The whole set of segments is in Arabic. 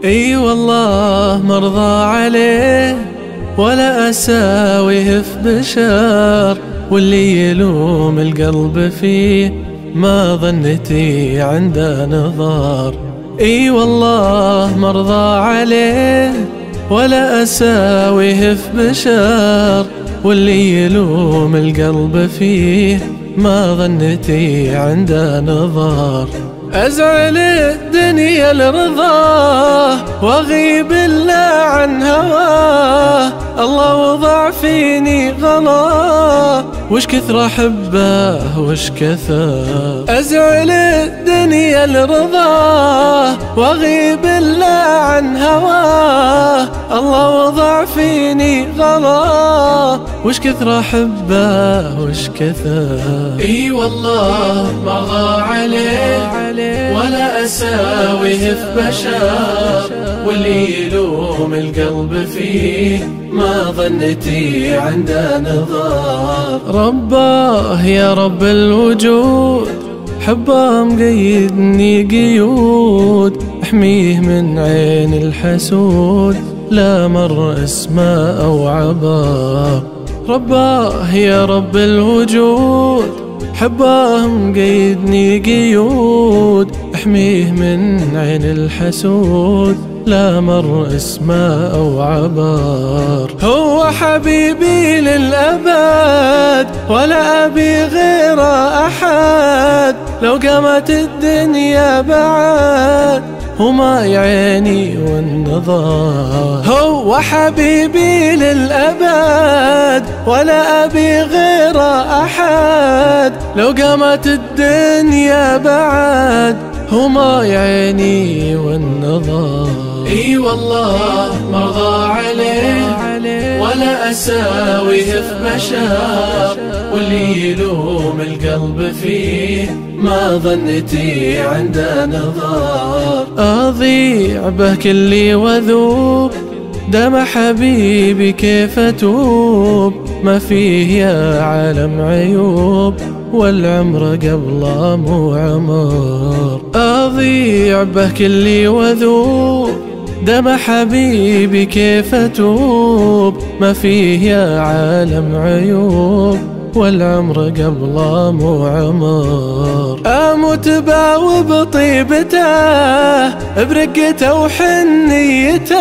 اي والله مرضى عليه ولا اساويه في بشر، واللي يلوم القلب فيه ما ظنتي عنده نظر. اي والله مرضى عليه ولا اساويه في بشر، واللي يلوم القلب فيه ما ظنتي عنده نظر. أزعل الدنيا لرضاه واغيب الله عن هواه، الله وضع فيني غلاه وش كثر احبه وش كثر. أزعل الدنيا لرضاه واغيب الله عن هواه، الله وضع فيني غلاه وش كثر احبه وش كثر. اي والله مرضى عليه ولا اساويه في بشر، واللي يلوم القلب فيه ما ظنتي عنده نظر. رباه يا رب الوجود حبه مقيدني قيود، احميه من عين الحسود لا مر اسمه او عبر. رباه يا رب الوجود حبه مقيدني قيود، احميه من عين الحسود لا مر اسمه او عبر. هو حبيبي للأبد ولا أبي غير أحد، لو قامت الدنيا بعد وما يعيني والنظر. هو حبيبي للأبد ولا أبي غير أحد، لو قامت الدنيا بعد وما يعيني والنظر. اي والله مرضى عليه ولا اساويه في بشر، واللي يلوم القلب فيه ما ظنتي عنده نظر. اضيع به كلي وذوب دم حبيبي كيف اتوب، ما فيه يا عالم عيوب والعمر قبله مو عمر. اضيع به كلي وذوب دم حبيبي كيف اتوب، ما فيه يا عالم عيوب والعمر قبله مو عمر. اموت باوب طيبته برقته وحنيته،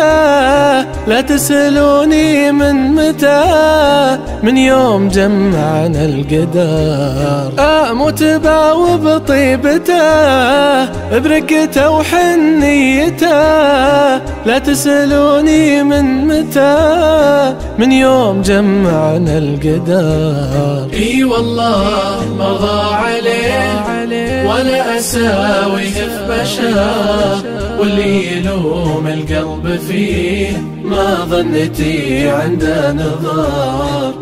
لا تسألوني من متى من يوم جمعنا القدر. اموت باوب طيبته برقته وحنيته، لا تسألوني من متى من يوم جمعنا القدر. اي والله مرضى عليه ولا اساويه في بشر، واللي يلوم القلب فيه ما ظنتي عنده نظر.